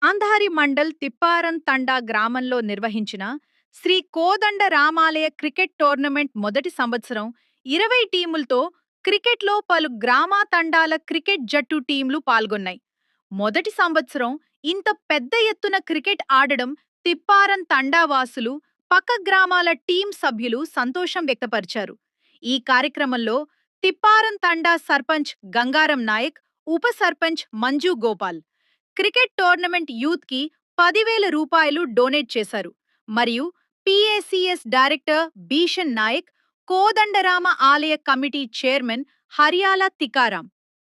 గాంధారి మండల్ తిప్పారం తండా గ్రామంలో నిర్వహించిన శ్రీ కోదండ రామాలయ క్రికెట్ టోర్నమెంట్ మొదటి సంవత్సరం 20 టీములతో క్రికెట్లో పలు గ్రామ తండాల క్రికెట్ జట్టు టీంలు పాల్గొన్నాయి. మొదటి సంవత్సరం ఇంత పెద్ద ఎత్తున క్రికెట్ ఆడడం తిప్పారం తండా వాసులు, పక్క గ్రామాల టీం సభ్యులు సంతోషం వ్యక్తపరిచారు. ఈ కార్యక్రమంలో తిప్పారం తండా సర్పంచ్ గంగారం నాయక్, ఉప sarpanch Manju Gopal cricket tournament youth కి 10,000 రూపాయలు డొనేట్ చేశారు. మరియు పిఏసిఎస్ డైరెక్టర్ భీషన్ నాయక్, కోదండరామ ఆలయ కమిటీ చైర్మన్ హరియాల తికారాం.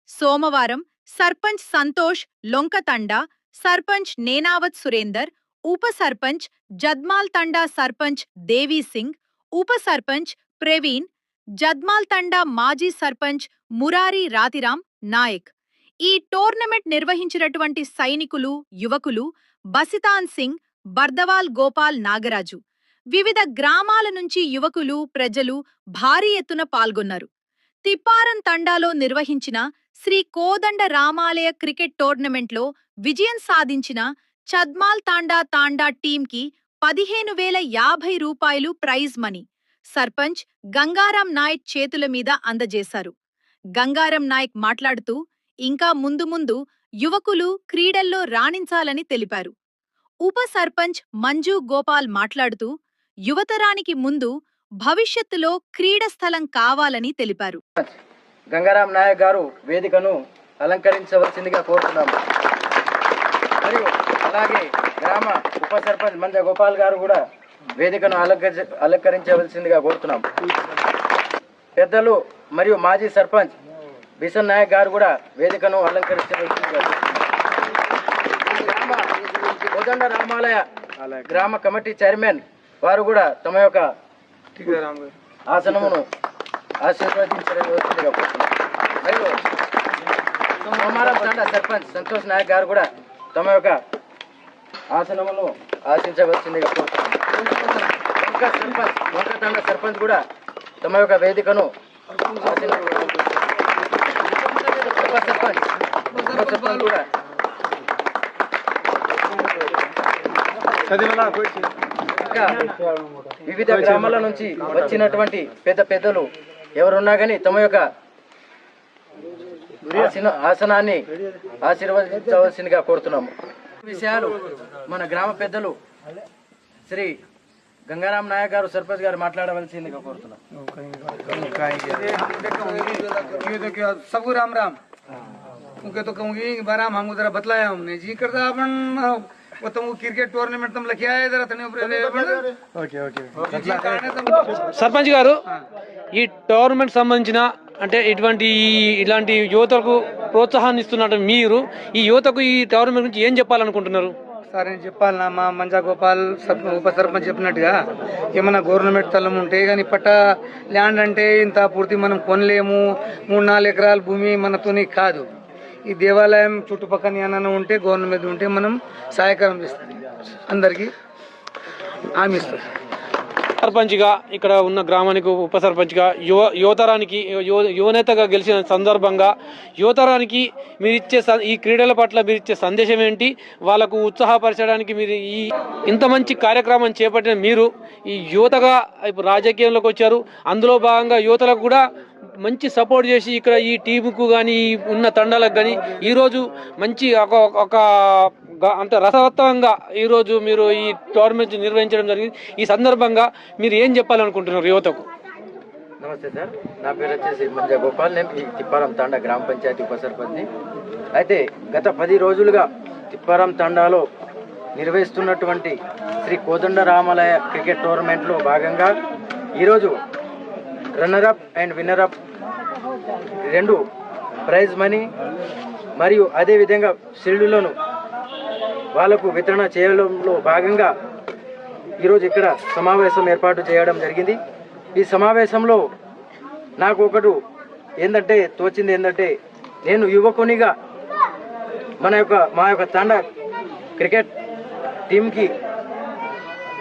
సోమవారం సర్పంచ్ సంతోష్ లొంకతండా, సర్పంచ్ నేనావత్ సురేందర్, ఉప సర్పంచ్ జద్మాల్ తండా సర్పంచ్ దేవీ సింగ్, ఉప సర్పంచ్ ప్రవీణ్, జద్మాల్ తండా మాజీ సర్పంచ్ మురారి రాతిరాం నాయక్. ఈ టోర్నమెంట్ నిర్వహించినటువంటి సైనికులు, యువకులు బసితాన్ సింగ్, బర్దవాల్ గోపాల్ నాగరాజు. వివిధ గ్రామాల నుంచి యువకులు, ప్రజలు భారీ ఎత్తున పాల్గొన్నారు. తిప్పారం తండాలో నిర్వహించిన శ్రీ కోదండ రామాలయ క్రికెట్ టోర్నమెంట్లో విజయం సాధించిన చద్మాల్ తాండా టీంకి 15,050 రూపాయలు ప్రైజ్ మనీ సర్పంచ్ గంగారాం నాయక్ చేతుల మీద అందజేశారు. గంగారాం నాయక్ మాట్లాడుతూ ఇంకా ముందు యువకులు క్రీడల్లో రాణించాలని తెలిపారు. ఉప సర్పంచ్ మంజు గోపాల్ మాట్లాడుతూ యువతరానికి ముందు భవిష్యత్తులో క్రీడ స్థలం కావాలని తెలిపారు. గంగారాం నాయక్ గారు వేదికను అలంకరించవలసిందిగా కోరుతున్నాము. మరియు అలాగే గ్రామ ఉప సర్పంచ్ మంజ గోపాల్ గారు కూడా వేదికను అలంకరించవలసిందిగా కోరుతున్నాము. పెద్దలు మరియు మాజీ సర్పంచ్ బిషన్ నాయక్ గారు కూడా వేదికను అలంకరించవలసిందిగా గ్రామ కోదండ రామాలయ గ్రామ కమిటీ చైర్మన్ వారు కూడా తమ యొక్క ఆసనమును ఆశీర్వదించవలసిందిగా కోరుతున్నారు. మరియు సోమారం తండా సర్పంచ్ సంతోష్ నాయక్ గారు కూడా తమ యొక్క ఆసనమును ఆశించవలసిందిగా కోరుతున్నారు. వంక తండా సర్పంచ్ కూడా తమ యొక్క వేదికను సర్పంచ్ కూడా ఇంకా వివిధ గ్రామాల నుంచి వచ్చినటువంటి పెద్దలు ఎవరున్నా కానీ తమ యొక్క ఆసనాన్ని ఆశీర్వదించవలసిందిగా కోరుతున్నాము. విషయాలు మన గ్రామ పెద్దలు శ్రీ గంగారాం నాయక్ గారు సర్పంచ్ గారు మాట్లాడవలసిందిగా కోరుతున్నాం. सबको राम राम उनके तो कहूँगी बाराम हमको जरा बतलाया हमने जी करता अपन वो तुम क्रिकेट टूर्नामेंट तुम लिखे आए जरा तने సర్పంచ్ గారు ఈ టోర్నమెంట్ సంబంధించిన అంటే ఇలాంటి యువతకు ప్రోత్సాహాన్ని ఇస్తున్నట్టు మీరు ఈ యువతకు ఈ టోర్నమెంట్ గురించి ఏం చెప్పాలనుకుంటున్నారు? సార్ నేను చెప్పాలన్నా మా మంజా గోపాల్ ఉప సర్పంచ్ చెప్పినట్టుగా ఏమన్నా గవర్నమెంట్ స్థలం ఉంటే కానీ పట్ట ల్యాండ్ అంటే ఇంత పూర్తి మనం కొనలేము. 3-4 ఎకరాల భూమి మనతోని కాదు. ఈ దేవాలయం చుట్టుపక్కల ఏమైనా ఉంటే గవర్నమెంట్ ఉంటే మనం సహాయకరం ఇస్తాం, అందరికీ హామీ ఇస్తాం. సర్పంచ్గా ఇక్కడ ఉన్న గ్రామానికి ఉప సర్పంచ్గా యువతరానికి యువనేతగా గెలిచిన సందర్భంగా యువతరానికి మీరు ఇచ్చే ఈ క్రీడల పట్ల మీరు ఇచ్చే సందేశం ఏంటి? వాళ్ళకు ఉత్సాహపరచడానికి మీరు ఇంత మంచి కార్యక్రమం చేపట్టిన మీరు ఈ యువతగా ఇప్పుడు రాజకీయంలోకి వచ్చారు. అందులో భాగంగా యువతలకు కూడా మంచి సపోర్ట్ చేసి ఇక్కడ ఈ టీముకు కానీ ఉన్న తండాలకు కానీ ఈరోజు మంచి ఒక అంటే రసవత్తంగా ఈరోజు మీరు ఈ టోర్నమెంట్ నిర్వహించడం జరిగింది. ఈ సందర్భంగా మీరు ఏం చెప్పాలనుకుంటున్నారు యువతకు? నమస్తే సార్, నా పేరు వచ్చేసి మంజా గోపాల్. నేను ఈ తిప్పారం తాండా గ్రామ పంచాయతీ ఉప సర్పంచ్ని. అయితే గత 10 రోజులుగా తిప్పారం తాండాలో నిర్వహిస్తున్నటువంటి శ్రీ కోదండ రామాలయ క్రికెట్ టోర్నమెంట్లో భాగంగా ఈరోజు రన్నరప్ అండ్ విన్నరప్ 2 ప్రైజ్ మనీ మరియు అదేవిధంగా షీల్డులను వాళ్లకు వితరణ చేయడంలో భాగంగా ఈరోజు ఇక్కడ సమావేశం ఏర్పాటు చేయడం జరిగింది. ఈ సమావేశంలో నాకు ఒకటి తోచింది ఏంటంటే నేను యువకునిగా మా యొక్క తండా క్రికెట్ టీంకి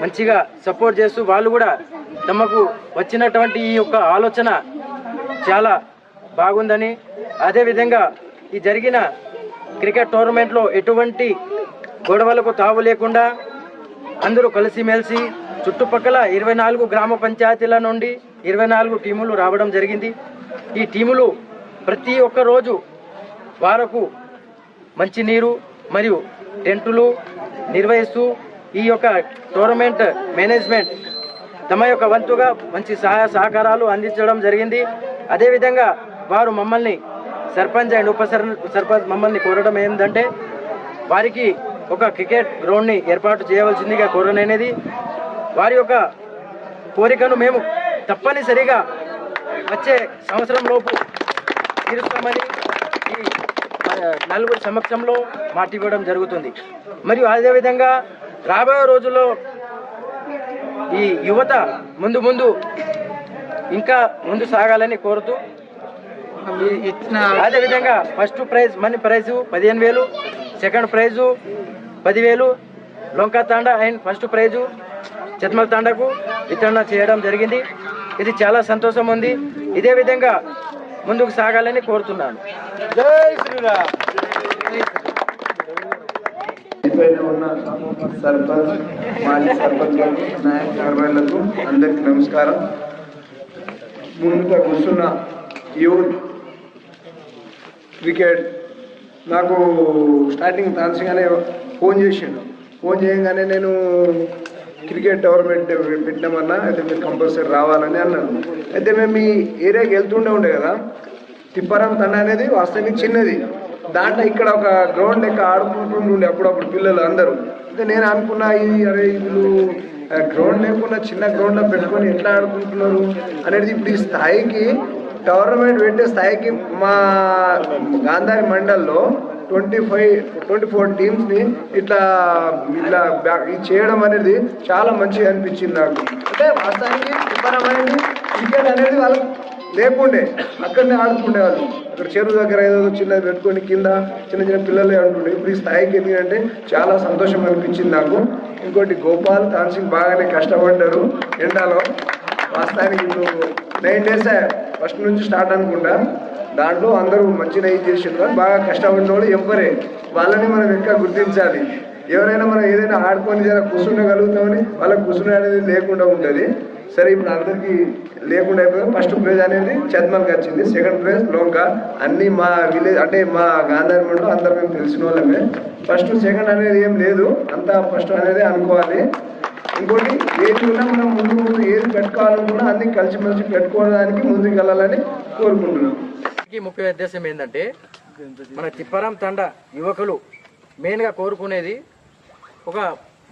మంచిగా సపోర్ట్ చేస్తూ వాళ్ళు కూడా తమకు వచ్చినటువంటి ఈ యొక్క ఆలోచన చాలా బాగుందని, అదేవిధంగా ఈ జరిగిన క్రికెట్ టోర్నమెంట్లో ఎటువంటి గొడవలకు తావు లేకుండా అందరూ కలిసిమెలిసి చుట్టుపక్కల 24 గ్రామ పంచాయతీల నుండి 24 టీములు రావడం జరిగింది. ఈ టీములు ప్రతి ఒక్క రోజు వారకు మంచినీరు మరియు టెంటులు నిర్వహిస్తూ ఈ యొక్క టోర్నమెంట్ మేనేజ్మెంట్ తమ యొక్క వంతుగా మంచి సహాయ సహకారాలు అందించడం జరిగింది. అదేవిధంగా వారు మమ్మల్ని సర్పంచ్ అండ్ సర్పంచ్ మమ్మల్ని కోరడం ఏంటంటే వారికి ఒక క్రికెట్ గ్రౌండ్ని ఏర్పాటు చేయవలసిందిగా కోరనేది. వారి యొక్క కోరికను మేము తప్పనిసరిగా వచ్చే సంవత్సరం లోపు తీరుస్తామని ఈ నలుగురి సమక్షంలో మాట ఇవ్వడం జరుగుతుంది. మరియు అదేవిధంగా రాబోయే రోజుల్లో ఈ యువత ముందు ఇంకా ముందు సాగాలని కోరుతూ అదేవిధంగా first prize money prize 15,000, second prize 10,000 Lonka Thanda and first prize Chetmal తాండాకు వితరణ చేయడం జరిగింది. ఇది చాలా సంతోషం ఉంది. ఇదే విధంగా ముందుకు సాగాలని కోరుతున్నాను. జై శ్రీరామ్. ఉన్న సర్పంచ్, మాజీ సర్పంచ్లకు, నాయక కార్యవర్గాలకు అందరికీ నమస్కారం. ముందుగా కూర్చున్న యూత్ క్రికెట్ నాకు స్టార్టింగ్ తాన్సిగానే ఫోన్ చేసిండు. ఫోన్ చేయగానే నేను క్రికెట్ టోర్నమెంట్ పెట్టినామన్నా, అయితే మీరు కంపల్సరీ రావాలని అన్నాను. అయితే మేము ఈ ఏరియాకి వెళ్తుండే కదా, తిప్పారం తండ అనేది వాస్తవానికి చిన్నది. దాంట్లో ఇక్కడ ఒక గ్రౌండ్ లెక్క ఆడుకుంటుండే అప్పుడప్పుడు పిల్లలు అందరూ. అయితే నేను అనుకున్నా అరే వీళ్ళు గ్రౌండ్ లేకుండా చిన్న గ్రౌండ్లో పెట్టుకొని ఎట్లా ఆడుకుంటున్నారు అనేది. ఇప్పుడు ఈ స్థాయికి టోర్నమెంట్ పెట్టే స్థాయికి మా గాంధారి మండల్లో 24 టీమ్స్ని ఇట్లా చేయడం అనేది చాలా మంచిగా అనిపించింది నాకు. అంటే వాస్తవానికి తిప్పడం అనేది క్రికెట్ అనేది వాళ్ళకి లేకుండే, అక్కడనే ఆడుకుండే వాళ్ళు. అక్కడ చెరువు దగ్గర ఏదో చిన్నది పెట్టుకొని కింద చిన్న పిల్లలే ఆడుకుంటే ఇప్పుడు ఈ స్థాయికి ఎందుకంటే చాలా సంతోషం అనిపించింది నాకు. ఇంకోటి గోపాల్ తాన్సింగ్ బాగానే కష్టపడ్డారు ఎండాలో. వాస్తవానికి ఇప్పుడు 9 days ఫస్ట్ నుంచి స్టార్ట్ అనుకుంటా. దాంట్లో అందరూ మంచిగా ఇది చేసిండ్రు. బాగా కష్టపడిన వాళ్ళు ఎవ్వరే, వాళ్ళని మనం ఇంకా గుర్తించాలి. ఎవరైనా మనం ఏదైనా ఆడుకొని జర కూర్చుండగలుగుతామని వాళ్ళకి కూర్చునే అనేది లేకుండా ఉంటుంది. సరే ఇప్పుడు అందరికీ లేకుండా అయిపోయింది. ఫస్ట్ ప్రైజ్ అనేది చెత్మల్కి వచ్చింది, సెకండ్ ప్రైజ్ లోంకా. అన్నీ మా విలేజ్ అంటే మా గాంధారి మండలం అందరూ మేము తెలిసిన వాళ్ళమే. ఫస్ట్ సెకండ్ అనేది ఏం లేదు, అంతా ఫస్ట్ అనేది అనుకోవాలి. ఇంకోటి ఏది ఉన్నా మనం ముందు ఏది పెట్టుకోవాలనుకున్నా అన్ని కలిసిమెలిసి పెట్టుకోవడానికి ముందుకు వెళ్ళాలని కోరుకుంటున్నాం. ముఖ్య ఉద్దేశం ఏంటంటే మన తిప్పారం తండ యువకులు మెయిన్గా కోరుకునేది ఒక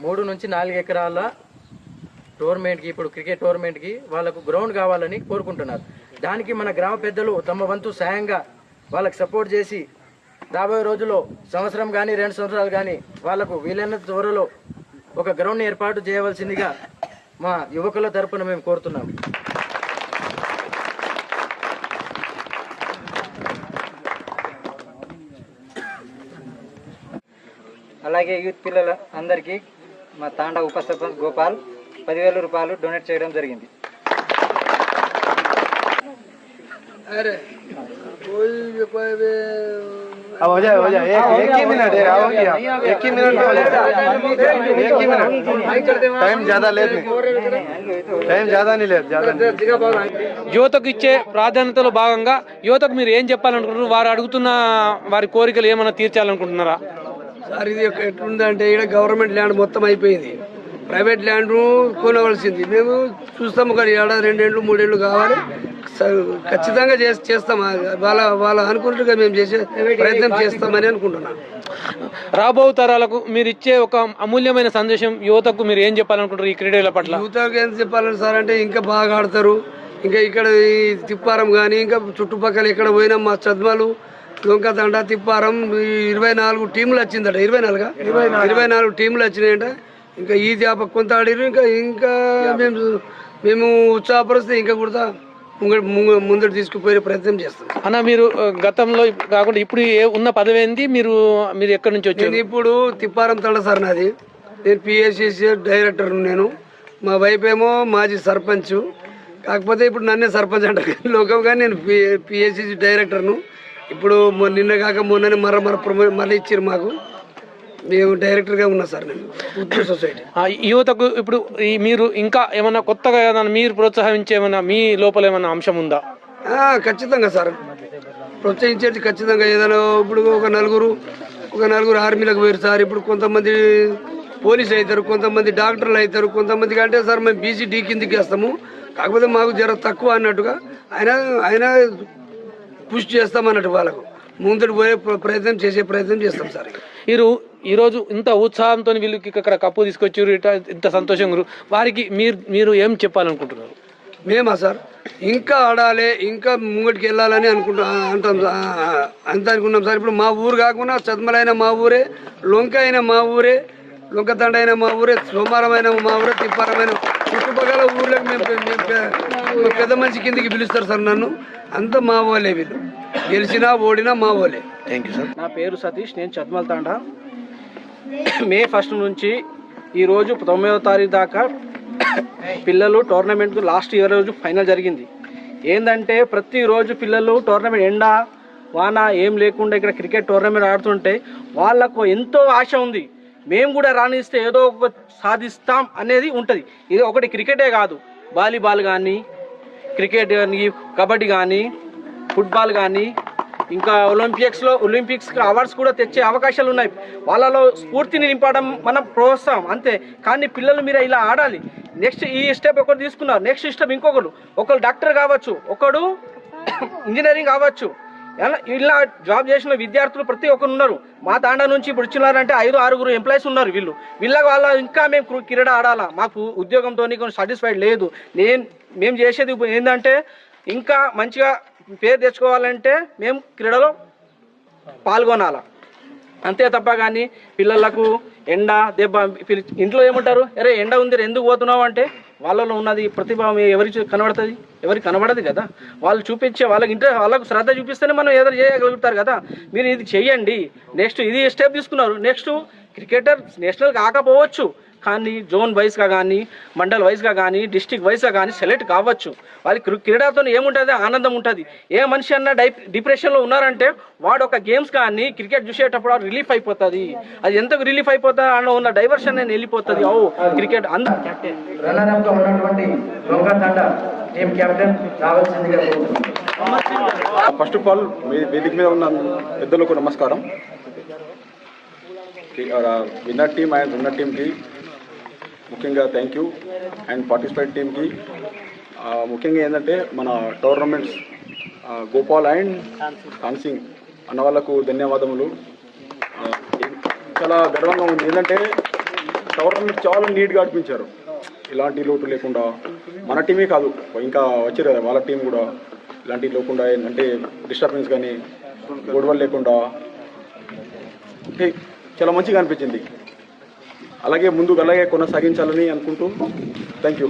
3 నుంచి 4 ఎకరాల టోర్నమెంట్కి, ఇప్పుడు క్రికెట్ టోర్నమెంట్కి వాళ్ళకు గ్రౌండ్ కావాలని కోరుకుంటున్నారు. దానికి మన గ్రామ పెద్దలు తమ వంతు సాయంగా వాళ్ళకి సపోర్ట్ చేసి రాబోయే రోజుల్లో సంవత్సరం కానీ 2 సంవత్సరాలు కానీ వాళ్ళకు వీలైనంత త్వరలో ఒక గ్రౌండ్ని ఏర్పాటు చేయవలసిందిగా మా యువకుల తరపున మేము కోరుతున్నాము. అలాగే యూత్ పిల్లల అందరికీ మా తాండా ఉప సర్పంచ్ గోపాల్ 10,000 రూపాయలు డొనేట్ చేయడం జరిగింది. యువతకు ఇచ్చే ప్రాధాన్యతలో భాగంగా యువతకు మీరు ఏం చెప్పాలనుకుంటున్నారు? వారు అడుగుతున్న వారి కోరికలు ఏమైనా తీర్చాలనుకుంటున్నారా? సార్ ఇది ఎట్లుందంటే ఇక్కడ గవర్నమెంట్ ల్యాండ్ మొత్తం అయిపోయింది, ప్రైవేట్ ల్యాండ్ కొనవలసింది. మేము చూస్తాము, కానీ 1, 2 ఏళ్ళు 3 ఏళ్ళు కావాలి, ఖచ్చితంగా చేస్తాం. వాళ్ళ అనుకుంటుగా మేము చేసే ప్రయత్నం చేస్తామని అనుకుంటున్నాం. రాబో తరాలకు మీరు ఇచ్చే ఒక అమూల్యమైన సందేశం యువతకు మీరు ఏం చెప్పాలనుకుంటారు ఈ క్రీడల పట్ల? యువతకు ఏం చెప్పాలని సార్ అంటే ఇంకా బాగా ఆడతారు. ఇంకా ఇక్కడ ఈ తిప్పారం కానీ ఇంకా చుట్టుపక్కల ఎక్కడ పోయినా మా చద్మలు లొంక తండ తిప్పారం 24 టీంలు వచ్చిందట. 24 టీంలు వచ్చినాయంట. ఇంకా ఈ జాప కొంత ఆడిరు. ఇంకా మేము ఉత్సాహపరిస్తే ఇంకా కూడా ముందడు తీసుకుపోయే ప్రయత్నం చేస్తాం. అన్న మీరు గతంలో కాకుండా ఇప్పుడు ఉన్న పదవి ఏంది? మీరు ఎక్కడి నుంచి వచ్చారు? నేను ఇప్పుడు తిప్పారం తండ సార్ నాది. నేను పిఎస్సిసి డైరెక్టర్. నేను మా వైఫ్ ఏమో మాజీ సర్పంచ్. కాకపోతే ఇప్పుడు నన్నే సర్పంచ్ అంటారు లోకం, కానీ నేను పిఎస్సిసి డైరెక్టర్ను. ఇప్పుడు నిన్న కాక మొన్ననే మళ్ళీ ఇచ్చారు మాకు. మేము డైరెక్టర్గా ఉన్నా సార్ నేను ఉత్తర సొసైటీ. యువతకు ఇప్పుడు మీరు ఇంకా ఏమన్నా కొత్తగా ఏదైనా మీరు ప్రోత్సహించే ఏమన్నా మీ లోపల ఏమన్నా అంశం ఉందా? ఖచ్చితంగా సార్ ప్రోత్సహించేది ఖచ్చితంగా. ఏదైనా ఇప్పుడు ఒక నలుగురు ఆర్మీలకు పోయారు సార్. ఇప్పుడు కొంతమంది పోలీసు అవుతారు, కొంతమంది డాక్టర్లు అవుతారు, కొంతమందికి అంటే సార్ మేము బీసీడీ కిందికి వేస్తాము, కాకపోతే మాకు జర తక్కువ అన్నట్టుగా ఆయన పుష్ చేస్తాం అన్నట్టు వాళ్ళకు ముందుకు పోయే ప్రయత్నం చేస్తాం సార్. ఈరోజు ఇంత ఉత్సాహంతో వీళ్ళకి ఇక్కడ కప్పు తీసుకొచ్చారు, ఇంత సంతోషంగా వారికి మీరు ఏం చెప్పాలనుకుంటున్నారు? మేమా సార్ ఇంకా ఆడాలి, ఇంకా ముంగటికి వెళ్ళాలని అనుకున్నాం సార్. ఇప్పుడు మా ఊరు కాకుండా చద్మలైన మా ఊరే, లొంక అయిన మా ఊరే, లొంకతండ అయిన మా ఊరే, సోమారం అయిన మా ఊరే, తిప్పారమైన చుట్టుపక్కల ఊర్లకు మేము పెద్ద మనిషి కిందికి పిలుస్తారు సార్ నన్ను. అంత మా వాళ్ళే, వీళ్ళు గెలిచినా ఓడినా మా వాళ్ళే. Thank you sir. నా పేరు సతీష్, నేను చద్మల తాండా. మే 1 నుంచి ఈరోజు 9వ తారీఖు దాకా పిల్లలు టోర్నమెంట్కు లాస్ట్ ఇయర్ రోజు ఫైనల్ జరిగింది. ఏంటంటే ప్రతిరోజు పిల్లలు టోర్నమెంట్ ఎండ వాన ఏం లేకుండా ఇక్కడ క్రికెట్ టోర్నమెంట్ ఆడుతుంటే వాళ్ళకు ఎంతో ఆశ ఉంది. మేము కూడా రాణిస్తే ఏదో ఒక సాధిస్తాం అనేది ఉంటుంది. ఇది ఒకటి క్రికెటే కాదు, వాలీబాల్ కానీ, క్రికెట్ కానీ, కబడ్డీ కానీ, ఫుట్బాల్ కానీ, ఇంకా ఒలింపిక్స్ అవార్డ్స్ కూడా తెచ్చే అవకాశాలు ఉన్నాయి. వాళ్ళలో స్ఫూర్తిని నింపడం మనం ప్రోత్సాహం అంతే. కానీ పిల్లలు మీరు ఇలా ఆడాలి. నెక్స్ట్ ఈ స్టెప్ ఒకటి తీసుకున్నారు, నెక్స్ట్ స్టెప్ ఒకరు డాక్టర్ కావచ్చు, ఒకడు ఇంజనీరింగ్ కావచ్చు. ఇలా జాబ్ చేసిన విద్యార్థులు ప్రతి ఒక్కరు ఉన్నారు. మా తాండా నుంచి ఇప్పుడు వచ్చినారంటే 5-6 ఎంప్లాయీస్ ఉన్నారు. వాళ్ళ ఇంకా మేము క్రీడ ఆడాలా, మాకు ఉద్యోగంతో కొంచెం సాటిస్ఫైడ్ లేదు. మేము చేసేది ఏంటంటే ఇంకా మంచిగా పేరు తెచ్చుకోవాలంటే మేము క్రీడలో పాల్గొనాలా, అంతే తప్ప కానీ పిల్లలకు ఎండ దెబ్బ ఇంట్లో ఏమంటారు, అరే ఎండ ఉంది ఎందుకు పోతున్నావు అంటే వాళ్ళలో ఉన్నది ప్రతిభ ఎవరికి కనబడుతుంది? ఎవరికి కనబడదు కదా. వాళ్ళు చూపించే వాళ్ళకు శ్రద్ధ చూపిస్తేనే మనం ఏదో చేయగలుగుతారు కదా. మీరు ఇది చెయ్యండి. నెక్స్ట్ ఇది స్టెప్ తీసుకున్నారు. నెక్స్ట్ క్రికెటర్ నేషనల్ కాకపోవచ్చు, కానీ జోన్ వైజ్గా కానీ, మండల్ వైజ్గా కానీ, డిస్టిక్ వైజ్గా కానీ సెలెక్ట్ కావచ్చు. వాళ్ళకి క్రీడతో ఏముంటుంది, ఆనందం ఉంటుంది. ఏ మనిషి అన్న డిప్రెషన్లో ఉన్నారంటే వాడు ఒక గేమ్స్ కానీ క్రికెట్ చూసేటప్పుడు రిలీఫ్ అయిపోతుంది. అది ఎంతకు రిలీఫ్ అయిపోతుంది అన్న ఉన్న డైవర్షన్ నేను వెళ్ళిపోతుంది. క్రికెట్ రన్నర్అప్గా ఉన్నటువంటి లొంకతండ టీం కెప్టెన్ రావాల్సిందిగా కోరుతున్నాను. ఫస్ట్ ఆఫ్ ఆల్ వేదిక మీద ఉన్న పెద్దలకు నమస్కారం. విన్నర్ టీం అండ్ విన్నర్ టీంకి ముఖ్యంగా థ్యాంక్ యూ. అండ్ పార్టిసిపేట్ టీంకి ముఖ్యంగా ఏంటంటే మన టోర్నమెంట్స్ గోపాల్ అండ్ కాన్సింగ్ అన్న వాళ్ళకు ధన్యవాదములు. చాలా గర్వంగా ఉంది. ఏంటంటే టోర్నమెంట్ చాలా నీట్గా ఆడిపించారు, ఇలాంటి లోటు లేకుండా. మన టీమే కాదు, ఇంకా వచ్చారు కదా వాళ్ళ టీం కూడా ఇలాంటివి లేకుండా, అంటే డిస్టర్బెన్స్ కానీ గొడవలు లేకుండా చాలా మంచిగా అనిపించింది. అలాగే ముందుకు అలాగే కొనసాగించాలని అనుకుంటూ థ్యాంక్ యూ.